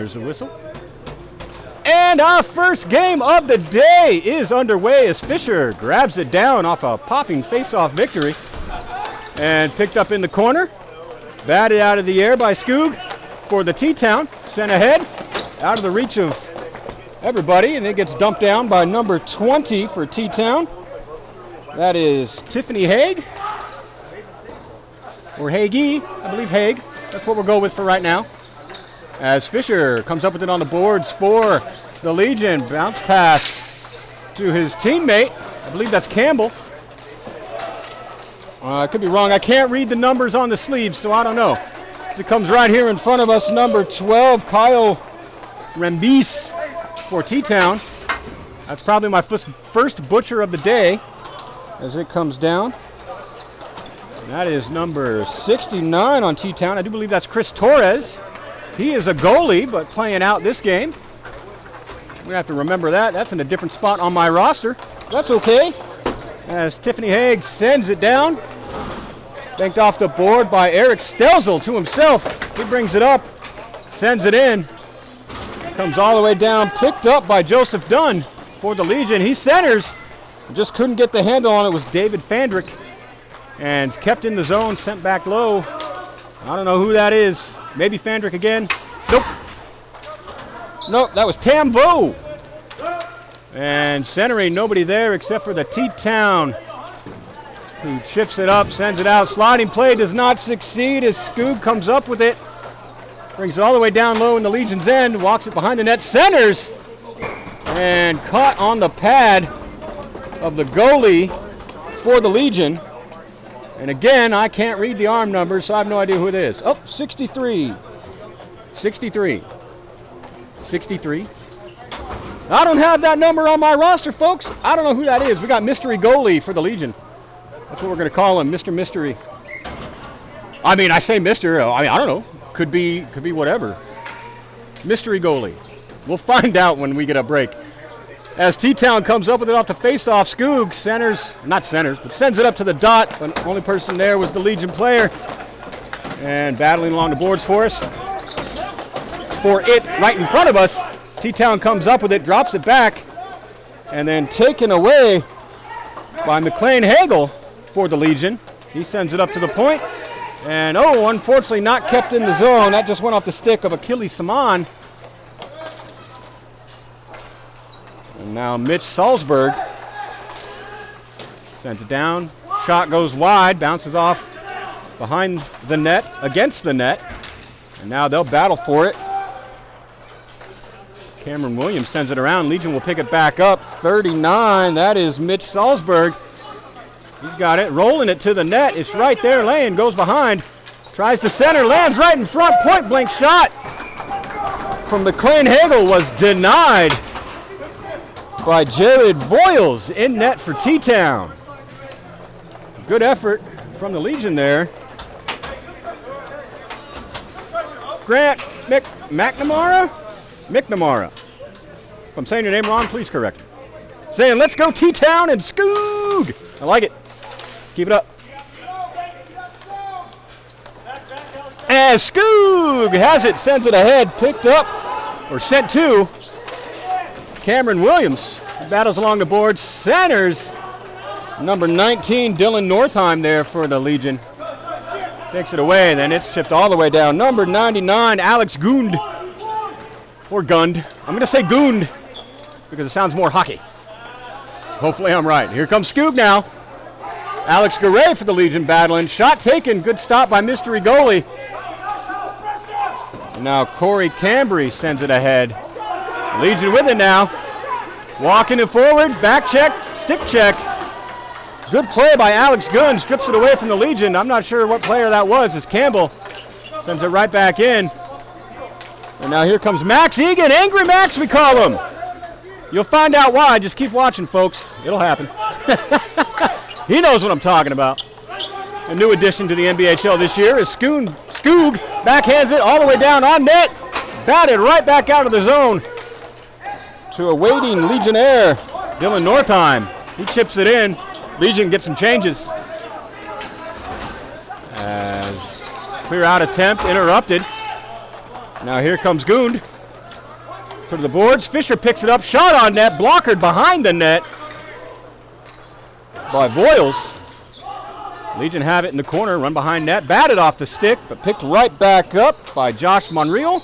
There's the whistle. And our first game of the day is underway as Fisher grabs it down off a popping face-off victory. And picked up in the corner. Batted out of the air by Skoog for the T-Town. Sent ahead, out of the reach of everybody, and it gets dumped down by number 20 for T-Town. That is Tiffany Haig. Or Hagee, I believe Haig. That's what we'll go with for right now. As Fisher comes up with it on the boards for the Legion. Bounce pass to his teammate. I believe that's Campbell. I could be wrong. I can't read the numbers on the sleeves, so I don't know. As it comes right here in front of us, number 12, Kyle Rembis for T-Town. That's probably my first butcher of the day as it comes down. And that is number 69 on T-Town. I do believe that's Chris Torres. He is a goalie, but playing out this game. We have to remember that. That's in a different spot on my roster. That's okay. As Tiffany Haig sends it down. Banked off the board by Eric Stelzel to himself. He brings it up, sends it in. Comes all the way down, picked up by Joseph Dunn for the Legion. He centers, just couldn't get the handle on it. It was David Fandrick. And kept in the zone, sent back low. I don't know who that is. Maybe Fandrick again. Nope. Nope, that was Tam Vo. And centering, nobody there except for the T-Town, who chips it up, sends it out. Sliding play does not succeed as Skoog comes up with it. Brings it all the way down low in the Legion's end. Walks it behind the net, centers. And caught on the pad of the goalie for the Legion. And again, I can't read the arm numbers, so I have no idea who it is. Oh, 63. 63. 63. I don't have that number on my roster, folks. I don't know who that is. We got mystery goalie for the Legion. That's what we're going to call him, Mr. Mystery. I mean, I say Mr. I mean, I don't know. Could be whatever. Mystery goalie. We'll find out when we get a break. As T-Town comes up with it off the face-off, Skoog but sends it up to the dot. The only person there was the Legion player. And battling along the boards for us. For it right in front of us. T-Town comes up with it, drops it back, and then taken away by McLean Hagel for the Legion. He sends it up to the point. And, unfortunately not kept in the zone. That just went off the stick of Achilles Saman. And now Mitch Salzberg sends it down. Shot goes wide, bounces off behind the net, against the net. And now they'll battle for it. Cameron Williams sends it around. Legion will pick it back up. 39, that is Mitch Salzberg. He's got it, rolling it to the net. It's right there, laying, goes behind. Tries to center, lands right in front. Point blank shot from McLean Hagel was denied by Jared Voiles in net for T-Town. Good effort from the Legion there. Grant McNamara? McNamara. If I'm saying your name wrong, please correct. Saying, let's go T-Town and Skoog. I like it. Keep it up. As Skoog has it, sends it ahead, picked up, or sent to Cameron Williams. Battles along the board, centers. Number 19, Dylan Northeim there for the Legion. Takes it away, and then it's chipped all the way down. Number 99, Alex Gund. Or Gund. I'm going to say Gund because it sounds more hockey. Hopefully I'm right. Here comes Skoog now. Alex Garay for the Legion battling. Shot taken. Good stop by mystery goalie. And now Corey Cambry sends it ahead. Legion with it now. Walking it forward. Back check. Stick check. Good play by Alex Gunn. Strips it away from the Legion. I'm not sure what player that was as Campbell sends it right back in. And now here comes Max Egan. Angry Max, we call him. You'll find out why. Just keep watching, folks. It'll happen. He knows what I'm talking about. A new addition to the NBHL this year is Skoog. Backhands it all the way down on net. Batted right back out of the zone to a waiting Legionnaire, Dylan Northeim. He chips it in. Legion gets some changes. As clear out attempt interrupted. Now here comes Gund. to the boards. Fisher picks it up. Shot on net. Blockered behind the net by Voiles. Legion have it in the corner. Run behind net. Batted off the stick, but picked right back up by Josh Monreal.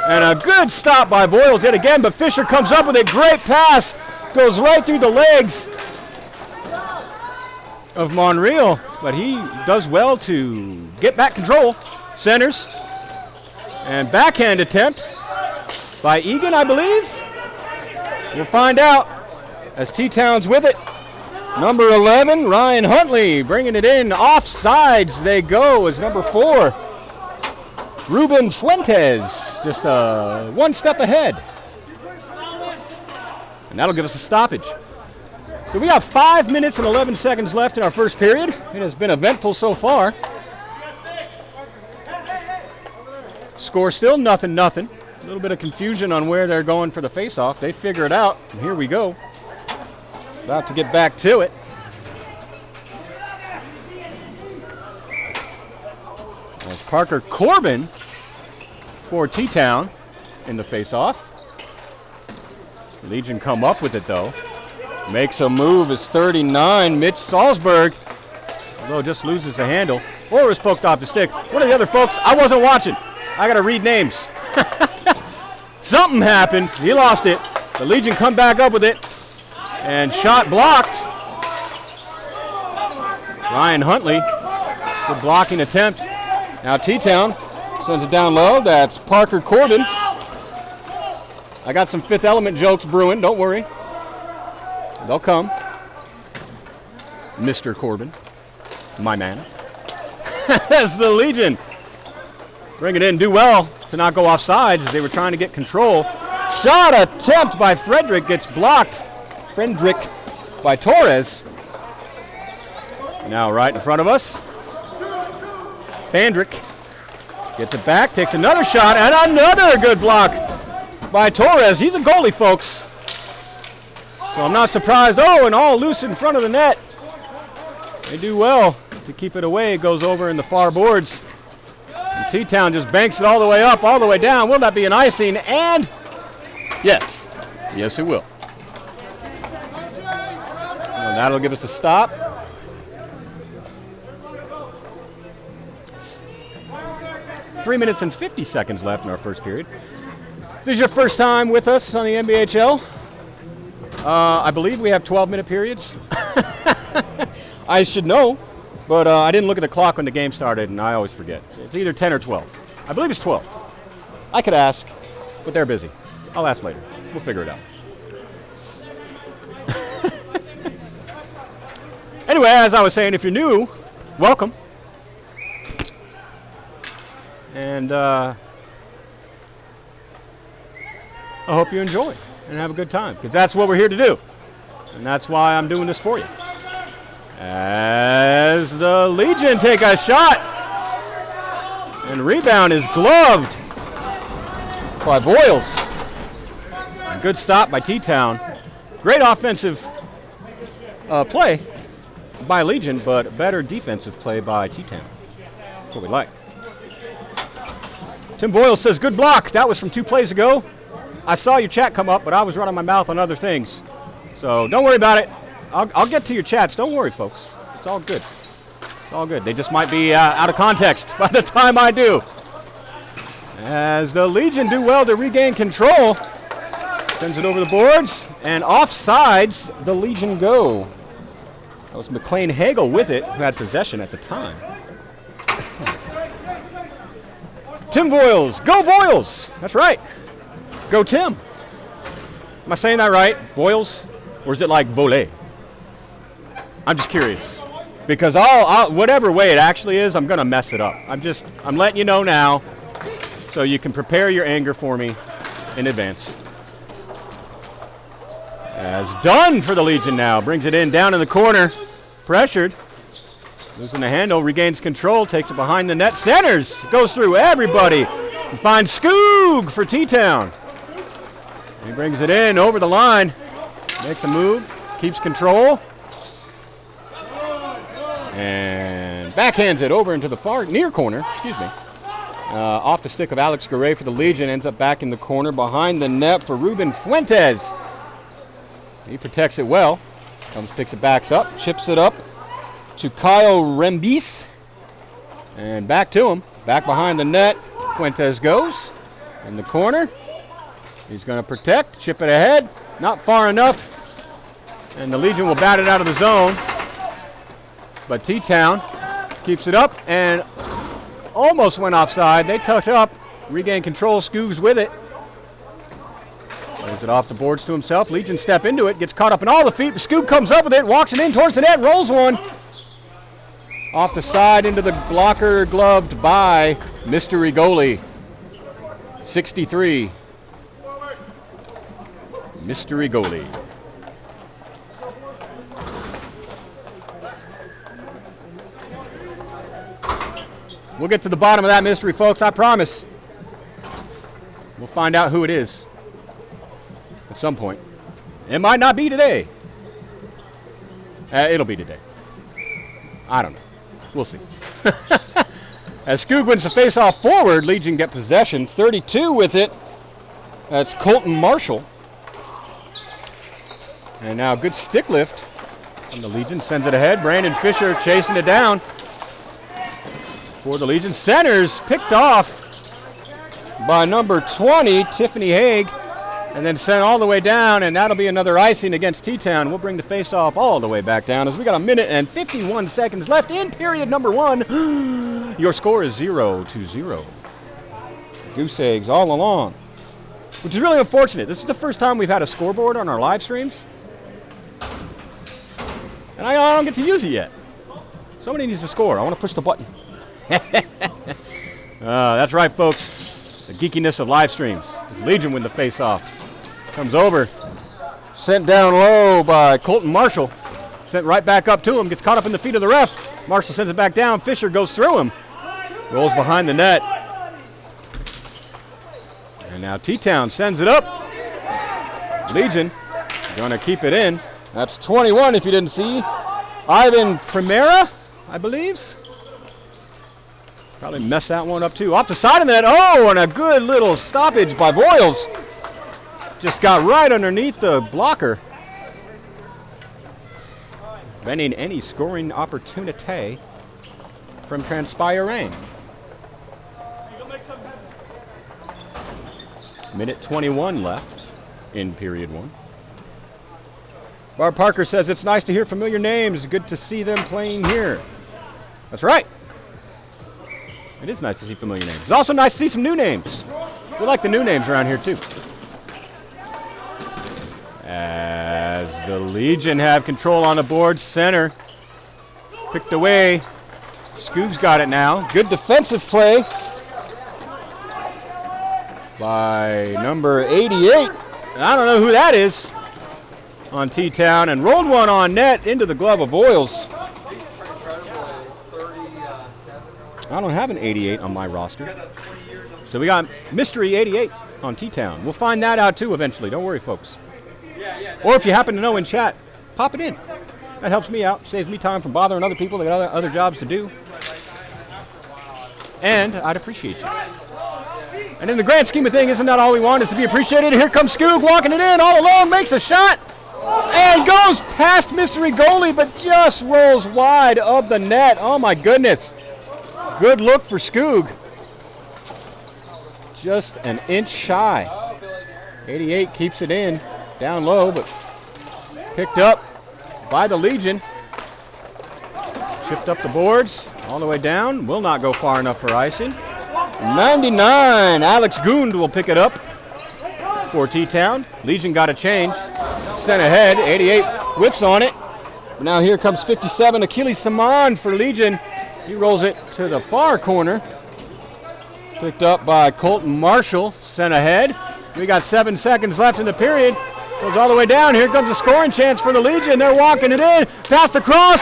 And a good stop by Voiles yet again, but Fisher comes up with a great pass. Goes right through the legs of Monreal, but he does well to get back control. Centers. And backhand attempt by Egan, I believe. We'll find out as T-Town's with it. Number 11, Ryan Huntley, bringing it in. Offsides they go as number 4. Ruben Fuentes, just one step ahead. And that'll give us a stoppage. So we have 5 minutes and 11 seconds left in our first period. It has been eventful so far. Score still 0-0. A little bit of confusion on where they're going for the face-off. They figure it out, and here we go. About to get back to it. As Parker Corbin for T-Town in the face-off. Legion come up with it, though. Makes a move. It's 39. Mitch Salzberg, although just loses the handle. Or was poked off the stick. One of the other folks, I wasn't watching. I got to read names. Something happened. He lost it. The Legion come back up with it. And shot blocked. Ryan Huntley, good blocking attempt. Now T-Town sends it down low. That's Parker Corbin. I got some Fifth Element jokes brewing. Don't worry. They'll come. Mr. Corbin, my man. As the Legion bring it in, do well to not go offsides as they were trying to get control. Shot attempt by Frederick gets blocked. Frederick by Torres. Now right in front of us. Fandrick gets it back, takes another shot, and another good block by Torres. He's a goalie, folks. So I'm not surprised. Oh, and all loose in front of the net. They do well to keep it away. It goes over in the far boards. And T-Town just banks it all the way up, all the way down. Will that be an icing? And yes. Yes, it will. And that'll give us a stop. Three minutes and 50 seconds left in our first period. If this is your first time with us on the NBHL, I believe we have 12-minute periods. I should know, but I didn't look at the clock when the game started, and I always forget. It's either 10 or 12. I believe it's 12. I could ask, but they're busy. I'll ask later. We'll figure it out. Anyway, as I was saying, if you're new, welcome. And I hope you enjoy and have a good time, because that's what we're here to do. And that's why I'm doing this for you. As the Legion take a shot. And rebound is gloved by Voiles. And good stop by T-Town. Great offensive play by Legion, but better defensive play by T-Town. That's what we like. Tim Voiles says, good block. That was from 2 plays ago. I saw your chat come up, but I was running my mouth on other things. So don't worry about it. I'll get to your chats. Don't worry, folks. It's all good. It's all good. They just might be out of context by the time I do. As the Legion do well to regain control. Sends it over the boards. And offsides, the Legion go. That was McLean Hagel with it, who had possession at the time. Tim Voiles. Go Voiles. That's right. Go Tim. Am I saying that right? Voiles? Or is it like volley? I'm just curious. Because whatever way it actually is, I'm going to mess it up. I'm letting you know now so you can prepare your anger for me in advance. As Dunn for the Legion now. Brings it in down in the corner. Pressured. Losing the handle. Regains control. Takes it behind the net. Centers. Goes through everybody. And finds Skoog for T-Town. He brings it in over the line. Makes a move. Keeps control. And backhands it over into the far near corner. Excuse me. Off the stick of Alex Garay for the Legion. Ends up back in the corner behind the net for Ruben Fuentes. He protects it well. Picks it back up. Chips it up to Kyle Rembis. And back to him. Back behind the net. Fuentes goes. In the corner. He's going to protect. Chip it ahead. Not far enough. And the Legion will bat it out of the zone. But T-Town keeps it up and almost went offside. They touch up. Regain control. Skoog's with it. Plays it off the boards to himself. Legion step into it. Gets caught up in all the feet. Skoog comes up with it. Walks it in towards the net. Rolls one. Off the side into the blocker. Gloved by mystery goalie. 63. Mystery goalie. We'll get to the bottom of that mystery, folks, I promise. We'll find out who it is at some point. It might not be today. It'll be today. I don't know. We'll see. As Skoog wins the face-off forward, Legion get possession. 32 with it. That's Colton Marshall. And now good stick lift from the Legion. Sends it ahead. Brandon Fisher chasing it down. For the Legion, centers picked off by number 20, Tiffany Haig, and then sent all the way down, and that'll be another icing against T-Town. We'll bring the face-off all the way back down as we got 1 minute and 51 seconds left in period number 1. Your score is 0-0. Goose eggs all along, which is really unfortunate. This is the first time we've had a scoreboard on our live streams, and I don't get to use it yet. Somebody needs to score. I want to push the button. That's right, folks. The geekiness of live streams. Legion win the face-off. Comes over. Sent down low by Colton Marshall. Sent right back up to him. Gets caught up in the feet of the ref. Marshall sends it back down. Fisher goes through him. Rolls behind the net. And now T-Town sends it up. Legion going to keep it in. That's 21 if you didn't see. Ivan Primera, I believe. Probably messed that one up too. Off the side of that. Oh, and a good little stoppage by Voiles. Just got right underneath the blocker. Preventing any scoring opportunity from transpiring. Minute 21 left in period 1. Barb Parker says it's nice to hear familiar names. Good to see them playing here. That's right. It is nice to see familiar names. It's also nice to see some new names. We like the new names around here, too. As the Legion have control on the board, center picked away. Skoog's got it now. Good defensive play by number 88. And I don't know who that is on T-Town. And rolled one on net into the glove of Voiles. I don't have an 88 on my roster. So we got Mystery 88 on T-Town. We'll find that out too eventually. Don't worry, folks. Or if you happen to know in chat, pop it in. That helps me out. Saves me time from bothering other people. They got other jobs to do. And I'd appreciate you. And in the grand scheme of things, isn't that all we want is to be appreciated? Here comes Skoog walking it in all alone. Makes a shot. And goes past Mystery Goalie, but just rolls wide of the net. Oh, my goodness. Good look for Skoog. Just an inch shy. 88 keeps it in. Down low, but picked up by the Legion. Chipped up the boards all the way down. Will not go far enough for icing. 99. Alex Gund will pick it up for T-Town. Legion got a change. Sent ahead. 88 whiffs on it. Now here comes 57. Achilles Saman for Legion. He rolls it to the far corner. Picked up by Colton Marshall. Sent ahead. We got 7 seconds left in the period. Goes all the way down. Here comes a scoring chance for the Legion. They're walking it in. Passed across.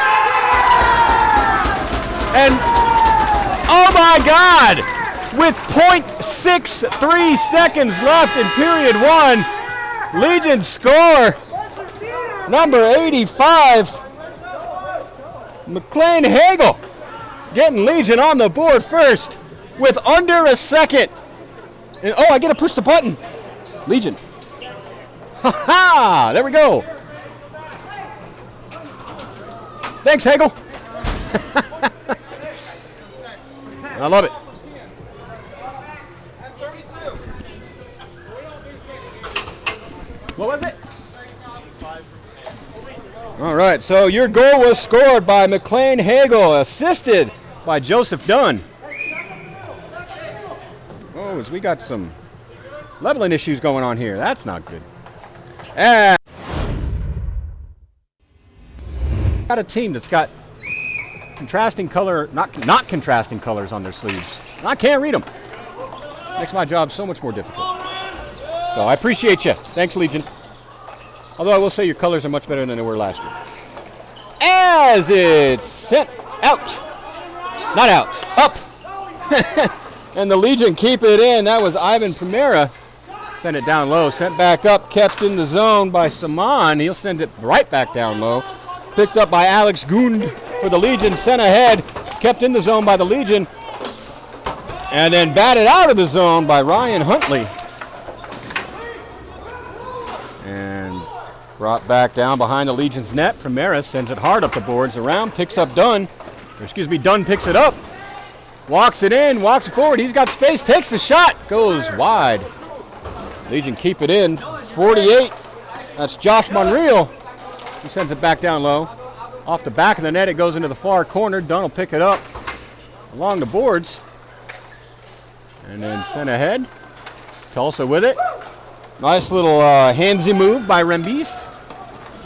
And, oh my God! With .63 seconds left in period 1, Legion score. Number 85, McLean Hagel, getting Legion on the board first. with under a second. And, oh, I get to push the button. Legion. Ha ha! There we go. Thanks, Hagel. I love it. What was it? All right, so your goal was scored by McLean Hagel, assisted by Joseph Dunn. Oh, we got some leveling issues going on here. That's not good. And got a team that's got contrasting color, not contrasting colors on their sleeves. I can't read them. Makes my job so much more difficult. So I appreciate you. Thanks, Legion. Although I will say your colors are much better than they were last year. As it's sent out. Not out. Up. And the Legion keep it in. That was Ivan Primera. Sent it down low. Sent back up. Kept in the zone by Saman. He'll send it right back down low. Picked up by Alex Gund for the Legion. Sent ahead. Kept in the zone by the Legion. And then batted out of the zone by Ryan Huntley. And brought back down behind the Legion's net. Primera sends it hard up the boards. Around, picks up Dunn. Dunn picks it up. Walks it in, walks it forward. He's got space, takes the shot. Goes wide. Legion keep it in. 48. That's Josh Monreal. He sends it back down low. Off the back of the net, it goes into the far corner. Dunn will pick it up along the boards. And then sent ahead. Tulsa with it. Nice little handsy move by Rembis.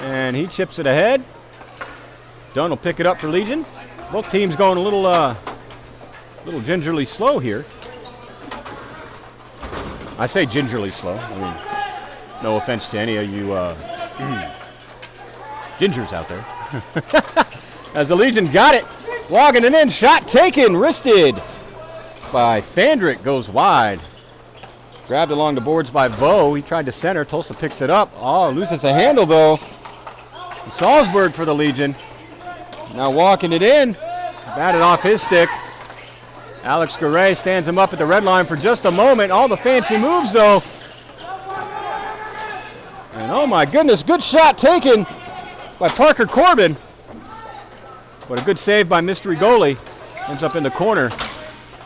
And he chips it ahead. Dunn will pick it up for Legion. Both teams going a little gingerly slow here. I say gingerly slow. I mean, no offense to any of you gingers out there. As the Legion got it. Walking it in. Shot taken. Wristed by Fandrick. Goes wide. Grabbed along the boards by Vo. He tried to center. Tulsa picks it up. Oh, loses the handle though. Salzburg for the Legion. Now walking it in. Batted off his stick. Alex Garay stands him up at the red line for just a moment. All the fancy moves though. And oh my goodness, good shot taken by Parker Corbin. But a good save by mystery goalie. Ends up in the corner.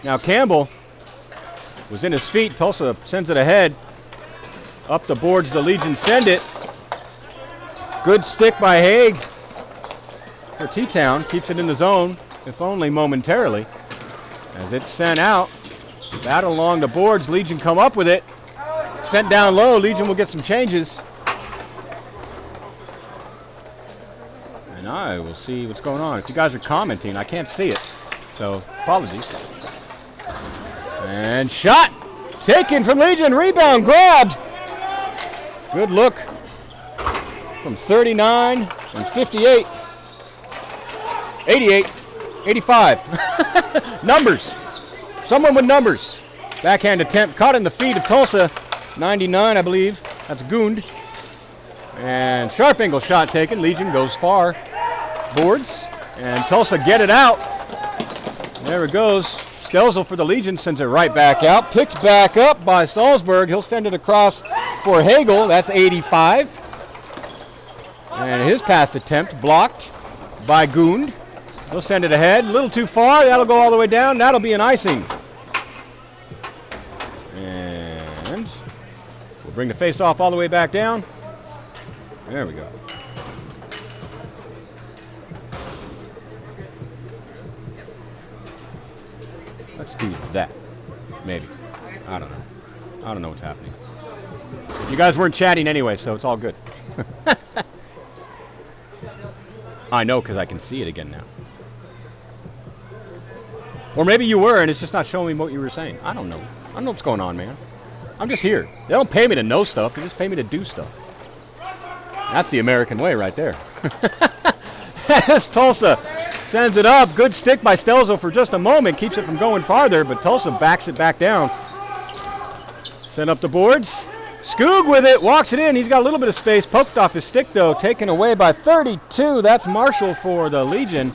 Now Campbell was in his feet. Tulsa sends it ahead. Up the boards, the Legion send it. Good stick by Haig for T-Town. Keeps it in the zone, if only momentarily. As it's sent out. Battle along the boards. Legion come up with it. Sent down low. Legion will get some changes. And I will see what's going on. If you guys are commenting, I can't see it. So, apologies. And shot taken from Legion. Rebound grabbed. Good look from 39 and 58. 88. 85. Numbers. Someone with numbers. Backhand attempt caught in the feet of Tulsa. 99, I believe. That's Gund. And sharp angle shot taken. Legion goes far. Boards. And Tulsa get it out. There it goes. Stelzel for the Legion sends it right back out. Picked back up by Salzburg. He'll send it across for Hagel. That's 85. And his pass attempt blocked by Gund. He'll send it ahead. A little too far. That'll go all the way down. That'll be an icing. And we'll bring the face-off all the way back down. There we go. Let's do that. Maybe. I don't know. I don't know what's happening. You guys weren't chatting anyway, so it's all good. I know because I can see it again now. Or maybe you were and it's just not showing me what you were saying. I don't know. I don't know what's going on, man. I'm just here. They don't pay me to know stuff. They just pay me to do stuff. That's the American way right there. As Tulsa sends it up. Good stick by Stelzo for just a moment. Keeps it from going farther, but Tulsa backs it back down. Send up the boards. Skoog with it. Walks it in. He's got a little bit of space. Poked off his stick, though. Taken away by 32. That's Marshall for the Legion.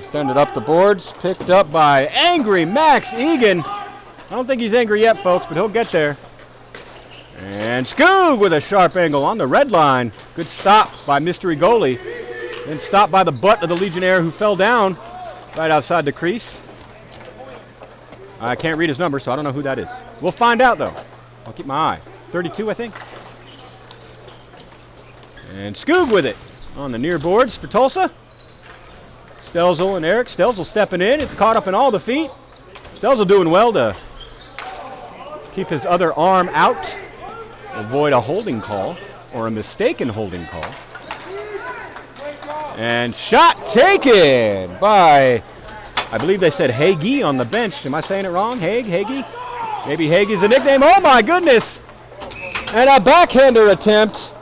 Send it up the boards. Picked up by angry Max Egan. I don't think he's angry yet, folks, but he'll get there. And Skoog with a sharp angle on the red line. Good stop by mystery goalie. Then stopped by the butt of the Legionnaire who fell down right outside the crease. I can't read his number, so I don't know who that is. We'll find out, though. I'll keep my eye. 32, I think. And Skoog with it on the near boards for Tulsa. Stelzel and Eric. Stelzel stepping in. It's caught up in all the feet. Stelzel doing well to keep his other arm out. Avoid a holding call or a mistaken holding call. And shot taken by, I believe they said Hagee on the bench. Am I saying it wrong? Hagee? Maybe Hagee's a nickname. Oh my goodness! And a backhander attempt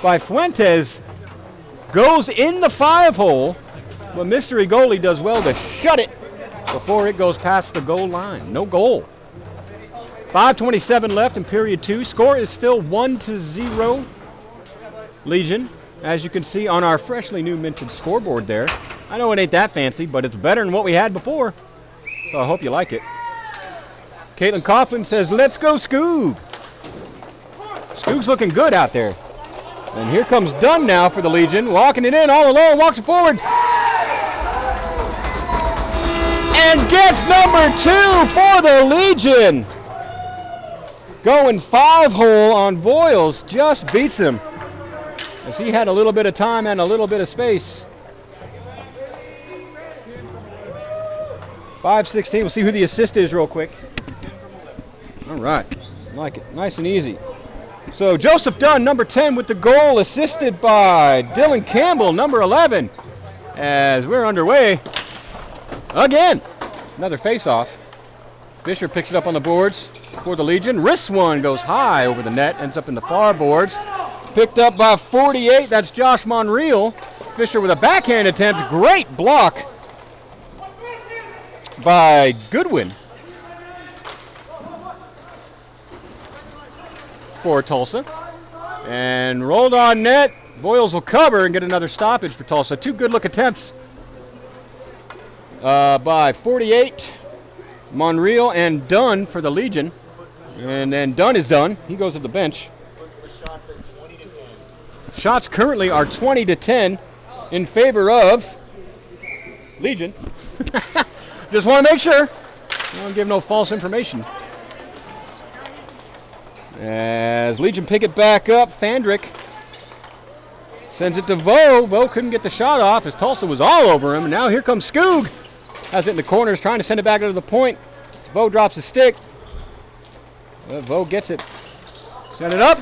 by Fuentes goes in the 5-hole, but mystery goalie does well to shut it before it goes past the goal line. No goal. 5:27 left in period 2. Score is still 1-0 Legion, as you can see on our freshly new minted scoreboard there. I know it ain't that fancy, but it's better than what we had before, so I hope you like it. Caitlin Coughlin says, let's go Skoog. Skoog's looking good out there. And here comes Dunn now for the Legion, walking it in all alone, walks it forward. And gets number 2 for the Legion. Going 5-hole on Voiles, just beats him. As he had a little bit of time and a little bit of space. 5:16, we'll see who the assist is real quick. All right, like it, nice and easy. So Joseph Dunn, number 10 with the goal, assisted by Dylan Campbell, number 11. As we're underway again. Another face-off. Fisher picks it up on the boards for the Legion. Wrists one, goes high over the net, ends up in the far boards. Picked up by 48, that's Josh Monreal. Fisher with a backhand attempt, great block by Goodwin for Tulsa. And rolled on net. Voiles will cover and get another stoppage for Tulsa. 2 good look attempts by 48, Monreal and Dunn for the Legion. And then Dunn is done. He goes to the bench. Puts the shots at 20-10. Shots currently are 20-10 in favor of Legion. Just want to make sure. I don't give no false information. As Legion pick it back up, Fandrick sends it to Vo. Vo couldn't get the shot off as Tulsa was all over him. And now here comes Skoog. Has it in the corners, trying to send it back to the point. Vo drops his stick. Vo gets it. Send it up.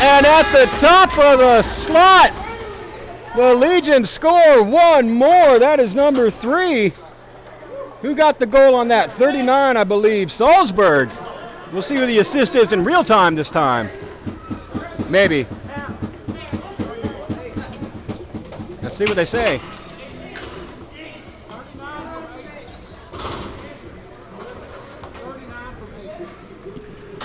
And at the top of the slot, the Legion score one more. That is number 3. Who got the goal on that? 39, I believe. Salzburg. We'll see who the assist is in real time this time. Maybe. Let's see what they say.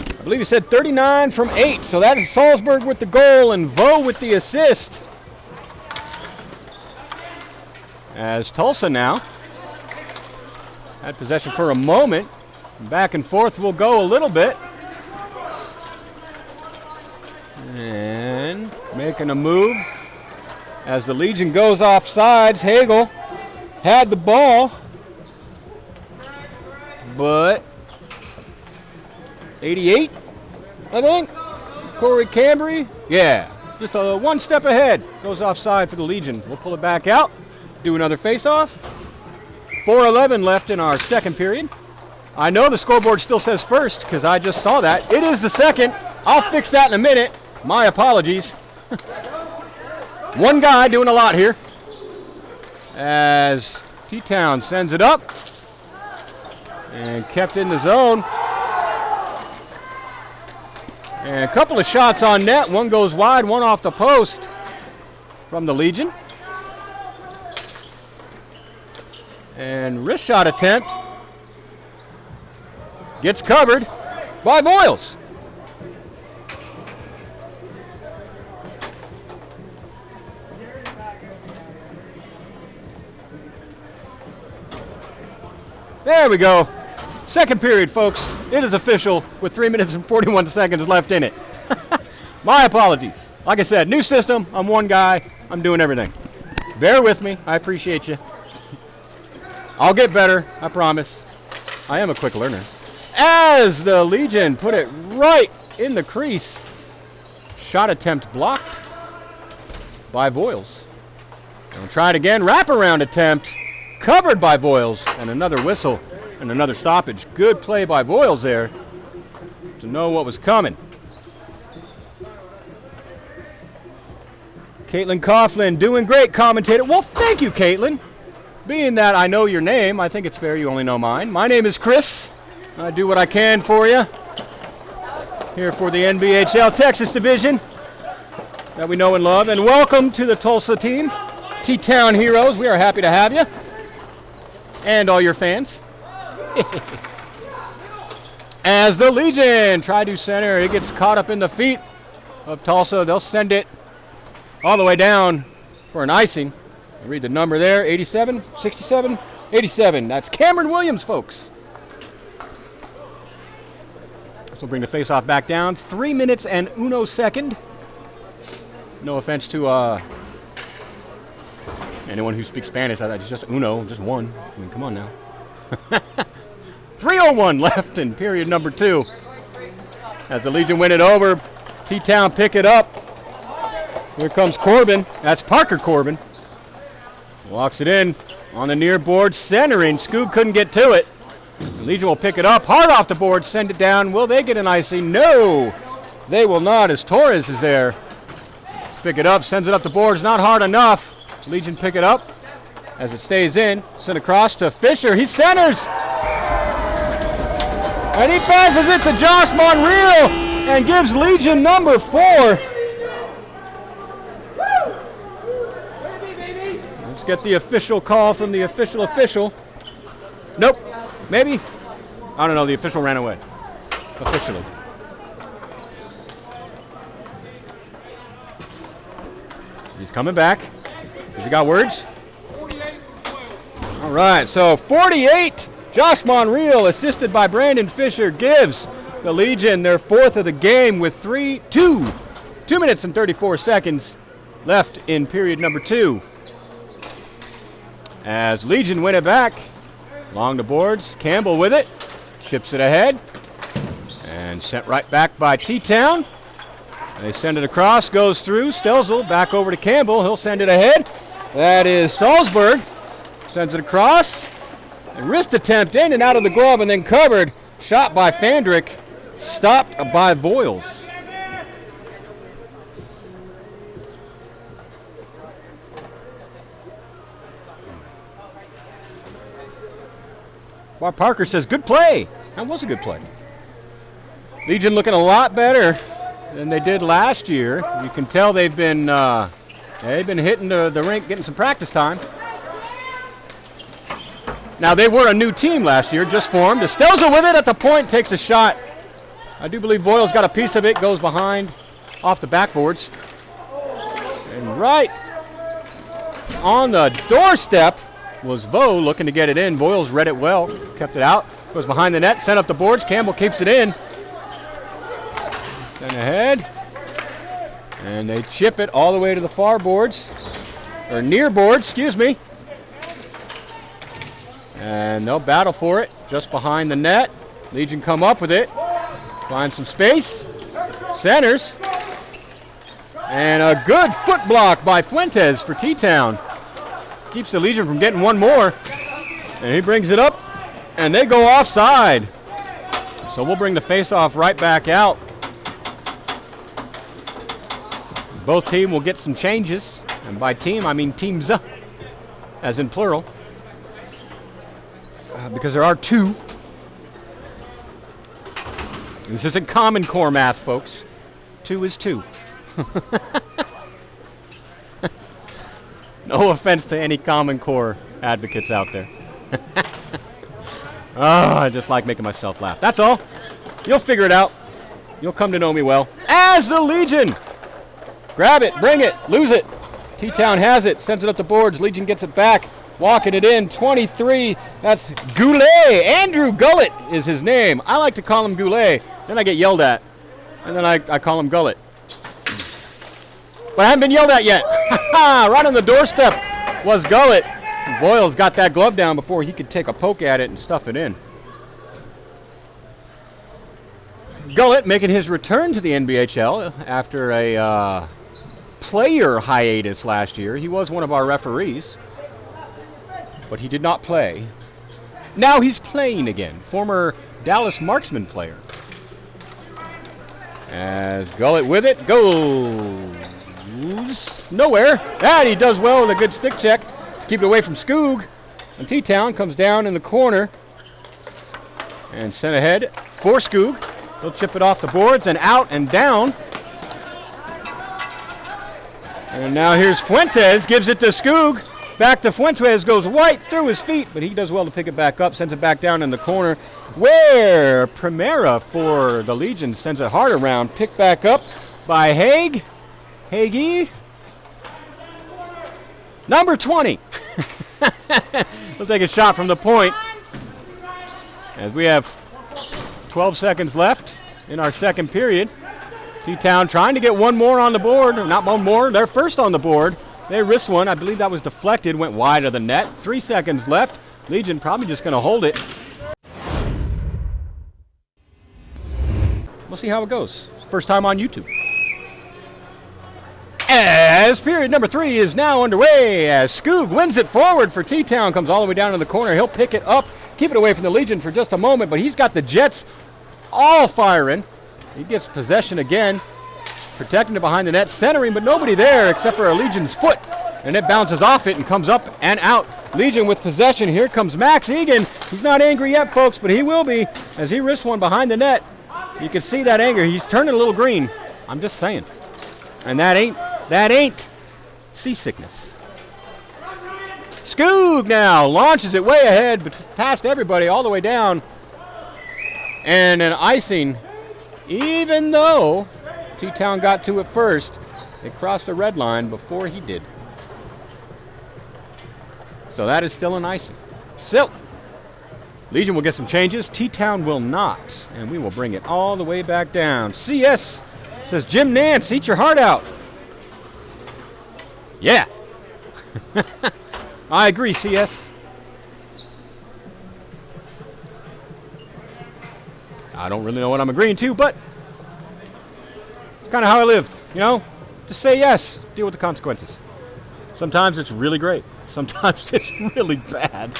I believe he said 39 from 8. So that is Salzburg with the goal and Vo with the assist. As Tulsa now had possession for a moment. Back and forth will go a little bit. And making a move as the Legion goes off sides. Hagel had the ball, but 88, I think. Corey Cambry, yeah, just one step ahead. Goes offside for the Legion. We'll pull it back out, do another face-off. 4:11 left in our second period. I know the scoreboard still says first because I just saw that. It is the second. I'll fix that in a minute. My apologies. One guy doing a lot here. As T-Town sends it up and kept in the zone. And a couple of shots on net. One goes wide, one off the post from the Legion. And wrist shot attempt gets covered by Voiles. There we go. Second period, folks. It is official with 3 minutes and 41 seconds left in it. My apologies. Like I said, new system. I'm one guy. I'm doing everything. Bear with me. I appreciate you. I'll get better. I promise. I am a quick learner. As the Legion put it right in the crease. Shot attempt blocked by Voiles. We'll try it again. Wraparound attempt covered by Voiles. And another whistle and another stoppage. Good play by Voiles there to know what was coming. Caitlin Coughlin doing great, commentator. Well, thank you, Caitlin. Being that I know your name, I think it's fair you only know mine. My name is Chris. I do what I can for you here for the NBHL Texas Division that we know and love. And welcome to the Tulsa team, T-Town Heroes. We are happy to have you and all your fans. As the Legion try to center, it gets caught up in the feet of Tulsa. They'll send it all the way down for an icing. Read the number there, 87, 67, 87. That's Cameron Williams, folks. So we'll bring the face-off back down. 3 minutes and 1 second. No offense to anyone who speaks Spanish. It's just uno, just one. I mean, come on now. 3:01 left in period number 2. As the Legion win it over, T-Town pick it up. Here comes Corbin. That's Parker Corbin. Walks it in on the near board, centering. Scoob couldn't get to it. The Legion will pick it up, hard off the board, send it down. Will they get an icing? No, they will not, as Torres is there. Pick it up, sends it up the boards, not hard enough. Legion pick it up as it stays in. Sent across to Fisher, he centers. And he passes it to Josh Monreal and gives Legion number 4. Let's get the official call from the official. Nope. Maybe? I don't know. The official ran away. Officially. He's coming back. Has he got words? 48-12. All right. So 48. Josh Monreal, assisted by Brandon Fisher, gives the Legion their 4th of the game with 2 minutes and 34 seconds left in period number 2. As Legion win it back, along the boards, Campbell with it, chips it ahead, and sent right back by T-Town. They send it across, goes through, Stelzel back over to Campbell, he'll send it ahead. That is Salzburg, sends it across, and wrist attempt in and out of the glove and then covered, shot by Fandrick, stopped by Voiles. Bob Parker says, good play. That was a good play. Legion looking a lot better than they did last year. You can tell they've been hitting the rink, getting some practice time. Now, they were a new team last year, just formed. Estelza with it at the point, takes a shot. I do believe Voiles got a piece of it, goes behind, off the backboards. And right on the doorstep was Vo looking to get it in. Voiles read it well, kept it out, goes behind the net, sent up the boards. Campbell keeps it in. Sent ahead. And they chip it all the way to the far boards, or near boards, excuse me. And they'll battle for it just behind the net. Legion come up with it, find some space, centers. And a good foot block by Fuentes for T-Town. Keeps the Legion from getting one more. And he brings it up, and they go offside. So we'll bring the face-off right back out. Both teams will get some changes. And by team, I mean teams, as in plural. Because there are 2. This isn't Common Core math, folks. 2 is 2. No offense to any Common Core advocates out there. I just like making myself laugh. That's all. You'll figure it out. You'll come to know me well. As the Legion. Grab it, bring it, lose it. T-Town has it, sends it up the boards. Legion gets it back. walking it in, 23. That's Goulet. Andrew Gullett is his name. I like to call him Goulet. Then I get yelled at. And then I call him Gullett. But I haven't been yelled at yet. Right on the doorstep was Gullett. Boyle's got that glove down before he could take a poke at it and stuff it in. Gullett making his return to the NBHL after a player hiatus last year. He was one of our referees, but he did not play. Now he's playing again. Former Dallas Marksman player. As Gullett with it goes nowhere. And he does well with a good stick check to keep it away from Skoog. And T-Town comes down in the corner and sent ahead for Skoog. He'll chip it off the boards and out and down. And now here's Fuentes, gives it to Skoog. Back to Fuentes, goes right through his feet, but he does well to pick it back up, sends it back down in the corner, where Primera for the Legion sends it hard around. Picked back up by Hagee. Number 20. He'll take a shot from the point. As we have 12 seconds left in our second period. T-Town trying to get one more on the board. Not one more, they're first on the board. They risked one. I believe that was deflected, went wide of the net. 3 seconds left. Legion probably just going to hold it. We'll see how it goes. First time on YouTube. As period number 3 is now underway, as Skoog wins it forward for T-Town, comes all the way down to the corner. He'll pick it up, keep it away from the Legion for just a moment, but he's got the Jets all firing. He gets possession again, protecting it behind the net, centering, but nobody there except for a Legion's foot. And it bounces off it and comes up and out. Legion with possession. Here comes Max Egan. He's not angry yet, folks, but he will be as he risks one behind the net. You can see that anger. He's turning a little green. I'm just saying. And that ain't seasickness. Skoog now launches it way ahead, but past everybody all the way down. And an icing, even though T-Town got to it first, it crossed the red line before he did. So that is still an icing. Still, Legion will get some changes. T-Town will not. And we will bring it all the way back down. CS says, Jim Nance, eat your heart out. Yeah. I agree, CS. I don't really know what I'm agreeing to, but it's kind of how I live, you know? Just say yes, deal with the consequences. Sometimes it's really great. Sometimes it's really bad.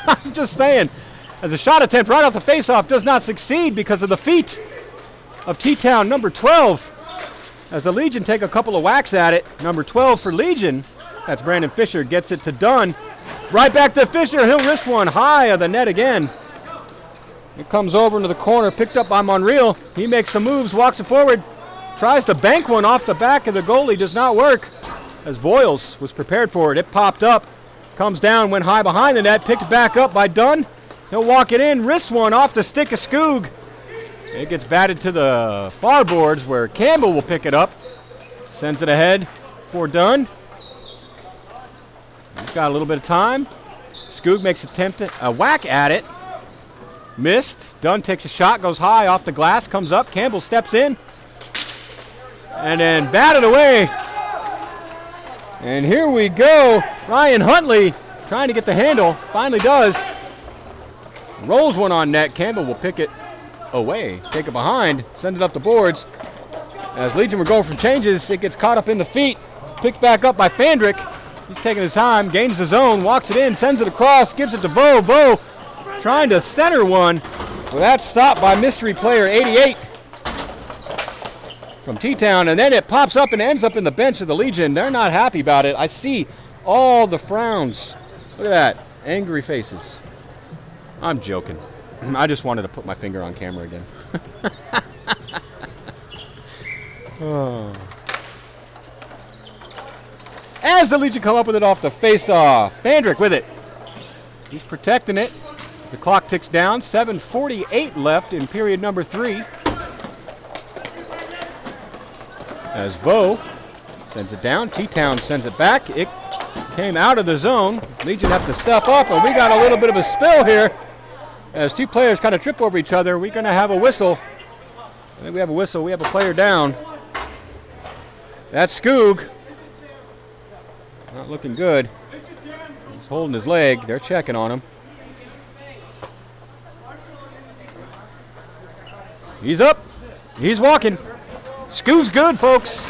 I'm just saying, as a shot attempt right off the faceoff does not succeed because of the feet of T-Town, number 12. As the Legion take a couple of whacks at it, number 12 for Legion, that's Brandon Fisher, gets it to Dunn. Right back to Fisher, he'll wrist one high of the net again. It comes over into the corner, picked up by Monreal. He makes some moves, walks it forward, tries to bank one off the back of the goalie, does not work. As Voiles was prepared for it, it popped up, comes down, went high behind the net, picked back up by Dunn. He'll walk it in, wrist one off the stick of Skoog. It gets batted to the far boards where Campbell will pick it up. Sends it ahead for Dunn. He's got a little bit of time. Skoog makes a whack at it. Missed. Dunn takes a shot, goes high off the glass, comes up. Campbell steps in. And then batted away. And here we go. Ryan Huntley trying to get the handle. Finally does. Rolls one on net. Campbell will pick it away. Take it behind. Send it up the boards. As Legion will go from changes, it gets caught up in the feet. Picked back up by Fandrick. He's taking his time. Gains the zone. Walks it in. Sends it across. Gives it to Vo. Vo trying to center one. Well, that's stopped by mystery player 88 from T-Town. And then it pops up and ends up in the bench of the Legion. They're not happy about it. I see all the frowns. Look at that. Angry faces. I'm joking. I just wanted to put my finger on camera again. Oh. As the Legion come up with it off the face-off. Fandrick with it. He's protecting it. The clock ticks down. 7:48 left in period number 3. As Vo sends it down. T-Town sends it back. It came out of the zone. Legion have to step up, and we got a little bit of a spill here. As two players kind of trip over each other, we're going to have a whistle. I think we have a whistle. We have a player down. That's Skoog. Not looking good. He's holding his leg. They're checking on him. He's up. He's walking. Skoog's good, folks.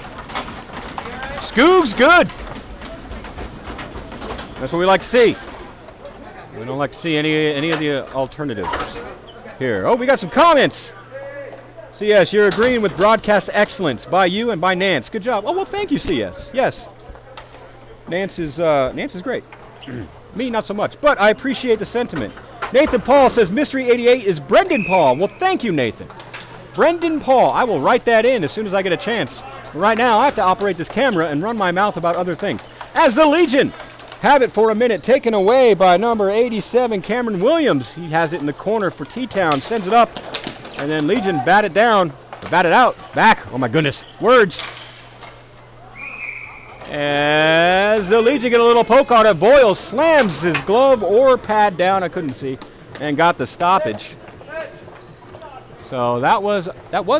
Skoog's good. That's what we like to see. We don't like to see any of the alternatives here. Oh, we got some comments. CS, you're agreeing with broadcast excellence by you and by Nance. Good job. Oh, well, thank you, CS. Yes. Nance is great. Me, not so much. But I appreciate the sentiment. Nathan Paul says Mystery 88 is Brendan Paul. Well, thank you, Nathan. Brendan Paul. I will write that in as soon as I get a chance. Right now, I have to operate this camera and run my mouth about other things. As the Legion have it for a minute, taken away by number 87, Cameron Williams. He has it in the corner for T-Town, sends it up, and then Legion bat it down, bat it out, back. Oh my goodness, words. As the Legion get a little poke on it, Voyle slams his glove or pad down, I couldn't see, and got the stoppage. So that was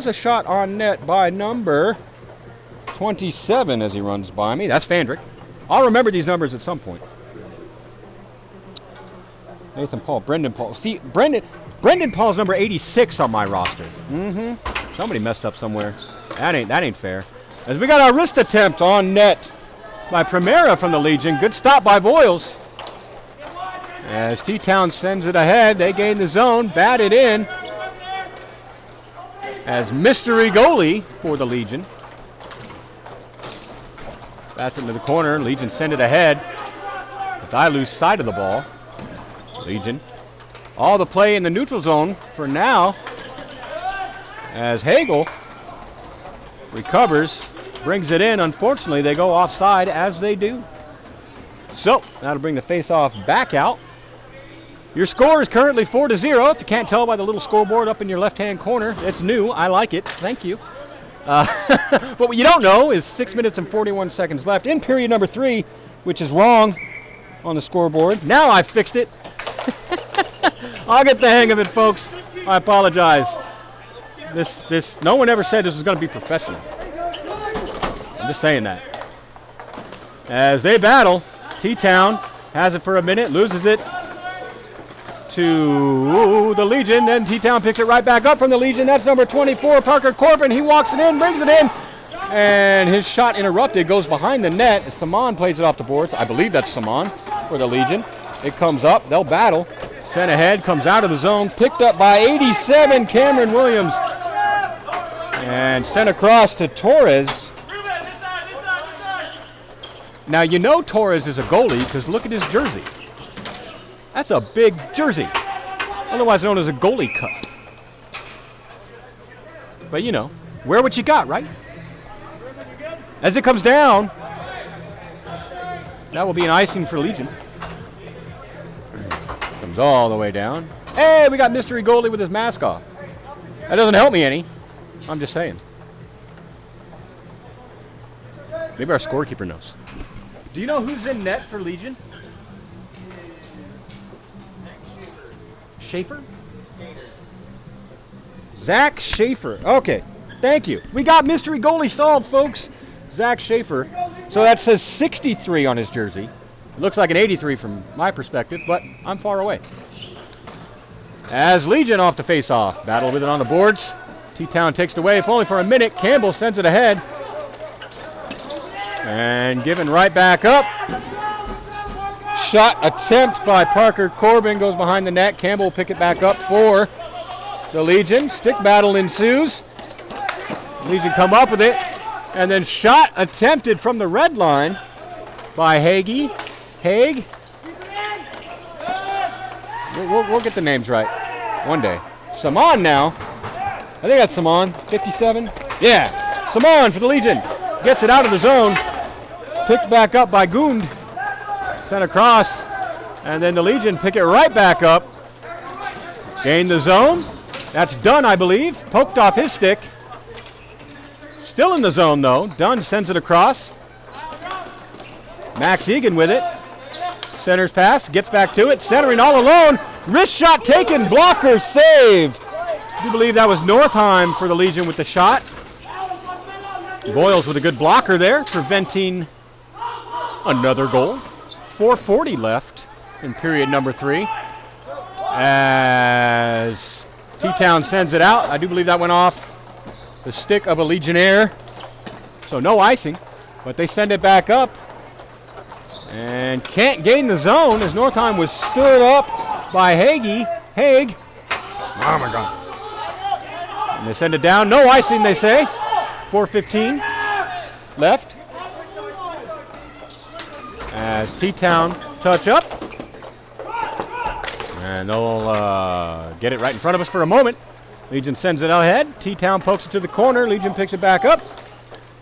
a shot on net by number 27 as he runs by me. That's Fandrick. I'll remember these numbers at some point. Nathan Paul, Brendan Paul. See, Brendan Paul's number 86 on my roster. Somebody messed up somewhere. That ain't fair. As we got our wrist attempt on net by Primera from the Legion. Good stop by Voiles. As T-Town sends it ahead, they gain the zone, bat it in. As mystery goalie for the Legion. That's into the corner. Legion send it ahead. As I lose sight of the ball. Legion. All the play in the neutral zone for now. As Hagel recovers, brings it in. Unfortunately, they go offside as they do. So that'll bring the face-off back out. Your score is currently 4-0. If you can't tell by the little scoreboard up in your left-hand corner, it's new. I like it. Thank you. But what you don't know is 6 minutes and 41 seconds left in period number 3, which is wrong on the scoreboard. Now I've fixed it. I'll get the hang of it, folks. I apologize. No one ever said this was going to be professional. I'm just saying that. As they battle, T-Town has it for a minute, loses it to the Legion, then T-Town picks it right back up from the Legion. That's number 24, Parker Corbin. He walks it in, brings it in, and his shot interrupted, goes behind the net. Saman plays it off the boards. I believe that's Saman for the Legion. It comes up, they'll battle. Sent ahead, comes out of the zone, picked up by 87, Cameron Williams, and sent across to Torres. Now you know Torres is a goalie because look at his jersey. That's a big jersey, otherwise known as a goalie cut. But you know, wear what you got, right? As it comes down, that will be an icing for Legion. Comes all the way down. Hey, we got mystery goalie with his mask off. That doesn't help me any. I'm just saying. Maybe our scorekeeper knows. Do you know who's in net for Legion? Schaefer? Zach Schaefer. Okay, thank you. We got mystery goalie solved, folks. Zach Schaefer. So that says 63 on his jersey. It looks like an 83 from my perspective, but I'm far away. As Legion off to face off. Battle with it on the boards. T-Town takes it away, if only for a minute. Campbell sends it ahead. And given right back up. Shot attempt by Parker Corbin goes behind the net. Campbell will pick it back up for the Legion. Stick battle ensues. Legion come up with it. And then shot attempted from the red line by Haig. We'll get the names right one day. Saman now. I think that's Saman. 57. Yeah. Saman for the Legion. Gets it out of the zone. Picked back up by Gund. Sent across. And then the Legion pick it right back up. Gain the zone. That's Dunn, I believe. Poked off his stick. Still in the zone, though. Dunn sends it across. Max Egan with it. Center's pass, gets back to it, centering all alone. Wrist shot taken, blocker, save. I do believe that was Northheim for the Legion with the shot. Boyles with a good blocker there, preventing another goal. 4:40 left in period number 3. As T-Town sends it out. I do believe that went off the stick of a Legionnaire. So no icing, but they send it back up. And can't gain the zone as Northheim was stood up by Haig. Oh my God. And they send it down. No icing, they say. 4:15 left. As T-Town touch up. And they'll get it right in front of us for a moment. Legion sends it ahead. T-Town pokes it to the corner. Legion picks it back up.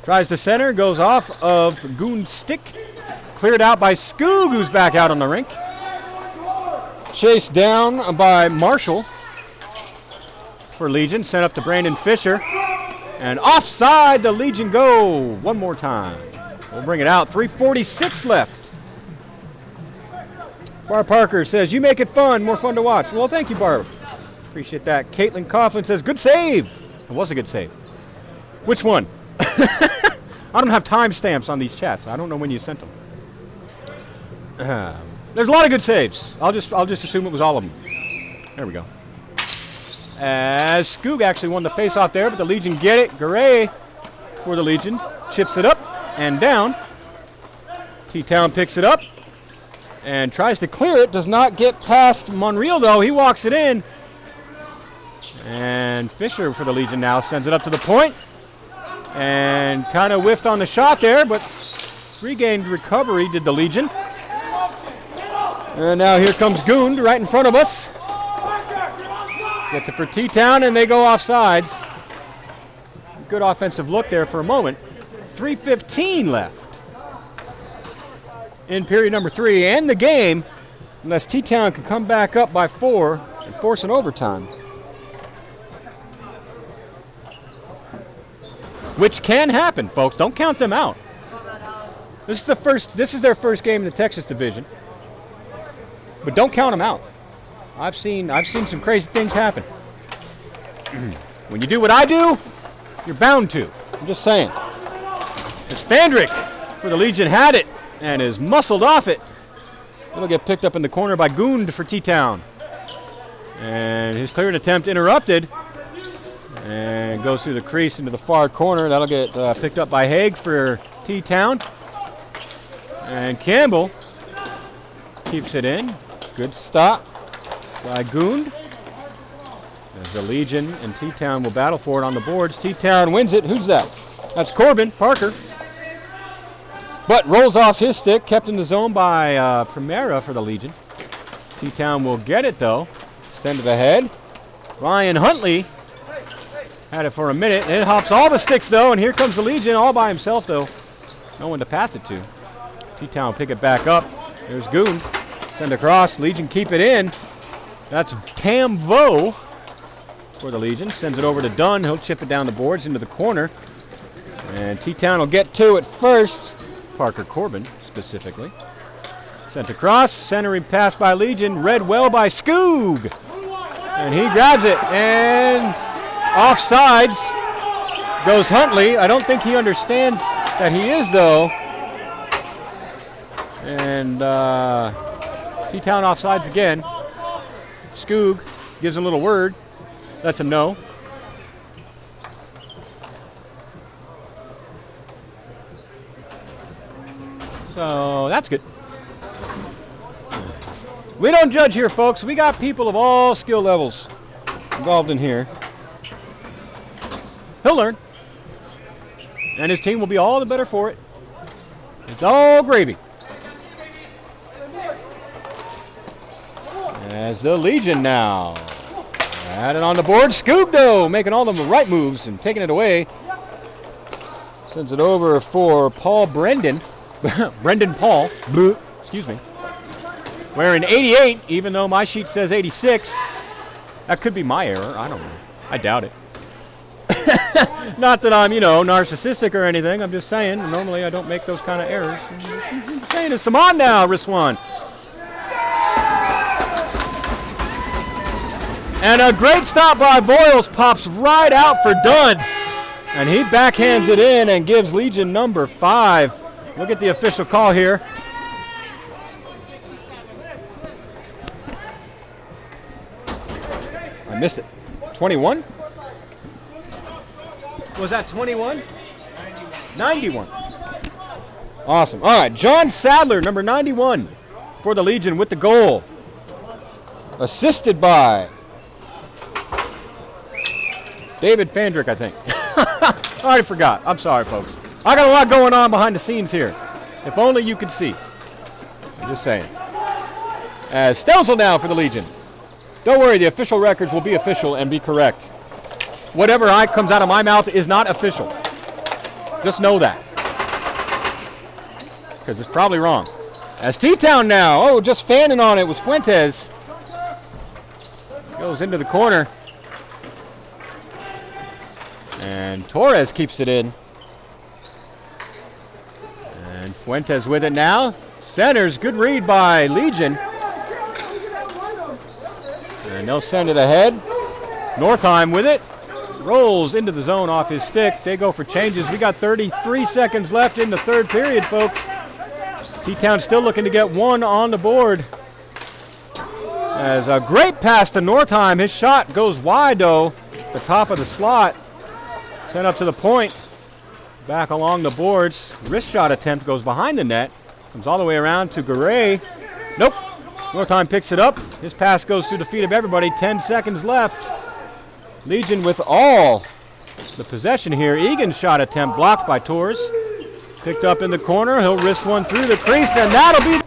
Tries to center. Goes off of Goon's stick. Cleared out by Skoog, who's back out on the rink. Chased down by Marshall for Legion. Sent up to Brandon Fisher. And offside, the Legion go one more time. We'll bring it out. 3:46 left. Barb Parker says, you make it fun, more fun to watch. Well, thank you, Barb. Appreciate that. Caitlin Coughlin says, good save. It was a good save. Which one? I don't have timestamps on these chats. I don't know when you sent them. There's a lot of good saves. I'll just assume it was all of them. There we go. As Skoog actually won the face-off there, but the Legion get it. Garay for the Legion. Chips it up and down. T-Town picks it up and tries to clear it. Does not get past Monreal, though. He walks it in. And Fisher for the Legion now sends it up to the point. And kind of whiffed on the shot there, but regained recovery did the Legion. And now here comes Goond right in front of us. Gets it for T-Town, and they go offsides. Good offensive look there for a moment. 3:15 left in period number 3, and the game, unless T-Town can come back up by 4 and force an overtime. Which can happen, folks. Don't count them out. This is their first game in the Texas division. But don't count them out. I've seen some crazy things happen. When you do what I do, you're bound to. I'm just saying. It's Fandrick for the Legion had it and is muscled off it. It'll get picked up in the corner by Goond for T-Town. And his clearing attempt interrupted. And goes through the crease into the far corner. That'll get picked up by Haig for T-Town. And Campbell keeps it in. Good stop by Goond. As the Legion and T-Town will battle for it on the boards. T-Town wins it. Who's that? That's Corbin Parker. But rolls off his stick. Kept in the zone by Primera for the Legion. T-Town will get it, though. Send it ahead. Ryan Huntley had it for a minute. It hops all the sticks, though, and here comes the Legion all by himself, though. No one to pass it to. T-Town pick it back up. There's Goond. Send across. Legion keep it in. That's Tam Vo for the Legion. Sends it over to Dunn. He'll chip it down the boards into the corner. And T-Town will get to it first. Parker Corbin, specifically. Sent across. Centering pass by Legion. Read well by Skoog. And he grabs it. And offsides goes Huntley. I don't think he understands that he is, though. And T-Town offsides again. Skoog gives him a little word. That's a no. So that's good. We don't judge here, folks. We got people of all skill levels involved in here. He'll learn. And his team will be all the better for it. It's all gravy. As the Legion now. Had it on the board. Skoog, though, making all the right moves and taking it away. Sends it over for Paul Brendan. Brendan Paul. Excuse me. Wearing 88, even though my sheet says 86. That could be my error. I don't know. I doubt it. Not that I'm, narcissistic or anything. I'm just saying, normally I don't make those kind of errors. I'm just saying it's Saman now, wrist one. And a great stop by Voiles, pops right out for Dunn. And he backhands it in and gives Legion number 5. Look at the official call here. I missed it. 21? Was that 21? 91. Awesome. All right, John Sadler, number 91 for the Legion with the goal. Assisted by David Fandrick, I think. I already forgot. I'm sorry, folks. I got a lot going on behind the scenes here. If only you could see. I'm just saying. As Stelzel now for the Legion. Don't worry, the official records will be official and be correct. Whatever comes out of my mouth is not official. Just know that. Because it's probably wrong. As T-Town now. Oh, just fanning on it was Fuentes. Goes into the corner. And Torres keeps it in. And Fuentes with it now. Centers, good read by Legion. And they'll send it ahead. Northeim with it. Rolls into the zone off his stick. They go for changes. We got 33 seconds left in the third period, folks. T-Town still looking to get one on the board. As a great pass to Northeim. His shot goes wide, though. The top of the slot. Sent up to the point. Back along the boards. Wrist shot attempt goes behind the net. Comes all the way around to Garay. Nope. Northeim picks it up. His pass goes through the feet of everybody. 10 seconds left. Legion with all the possession here. Egan's shot attempt blocked by Torres. Picked up in the corner. He'll wrist one through the crease, and that'll be